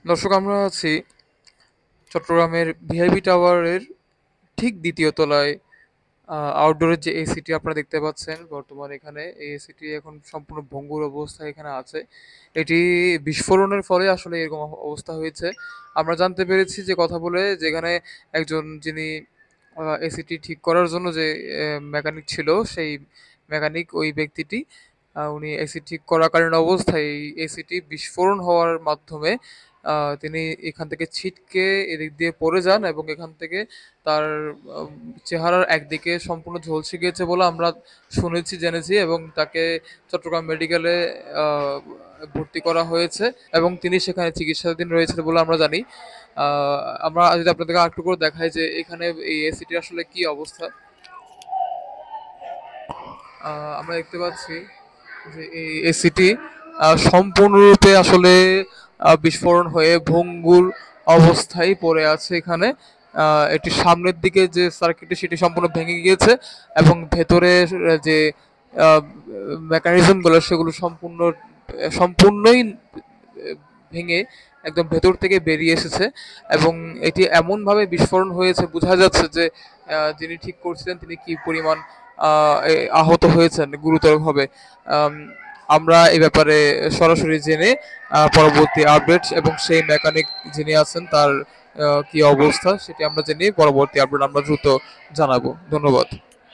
দর্শক, আমরা আছি চট্টগ্রামের ভিআইপি টাওয়ারের ঠিক দ্বিতীয় তলায়। আউটডোরের যে এসিটি আপনারা দেখতে পাচ্ছেন, বর্তমানে এখানে এই এসিটি এখন সম্পূর্ণ ভঙ্গুর অবস্থায় এখানে আছে। এটি বিস্ফোরণের ফলে আসলে এরকম অবস্থা হয়েছে। আমরা জানতে পেরেছি যে কথা বলে, যেখানে একজন যিনি এসিটি ঠিক করার জন্য যে মেকানিক ছিল, সেই মেকানিক ওই ব্যক্তিটি উনি এসি ঠিক করাকালীন অবস্থায় এই এসিটি বিস্ফোরণ হওয়ার মাধ্যমে তিনি এখান থেকে ছিটকে এদিক দিয়ে পড়ে যান এবং এখান থেকে তার আহ, চেহারার একদিকে সম্পূর্ণ ঝলসে গিয়েছে বলে আমরা শুনেছি, জেনেছি, এবং তাকে চট্টগ্রাম মেডিকেলে আহ, ভর্তি করা হয়েছে এবং তিনি সেখানে চিকিৎসাধীন রয়েছেন বলে আমরা জানি। আহ, আমরা যদি আপনাদেরকে আরেকটু করে দেখাই যে এখানে এই এসিটির আসলে কি অবস্থা। আমরা দেখতে পাচ্ছি যে এই এসিটি সম্পূর্ণরূপে আসলে বিস্ফোরণ হয়ে ভঙ্গুর অবস্থায় পড়ে আছে এখানে। এটি সামনের দিকে যে সার্কিটটি সেটি সম্পূর্ণ ভেঙে গিয়েছে এবং ভেতরের যে মেকানিজমগুলো সেগুলো সম্পূর্ণই ভেঙে একদম ভেতর থেকে বেরিয়ে এসেছে। এবং এটি এমনভাবে বিস্ফোরণ হয়েছে, বোঝা যাচ্ছে যে যিনি ঠিক করছিলেন তিনি কি পরিমাণ আহত হয়েছেন গুরুতরভাবে। আম, আমরা এই ব্যাপারে সরাসরি জেনে পরবর্তী আপডেট এবং সেই মেকানিক যিনি আছেন তার কি অবস্থা সেটি আমরা জেনে পরবর্তী আপডেট আমরা দ্রুত জানাবো। ধন্যবাদ।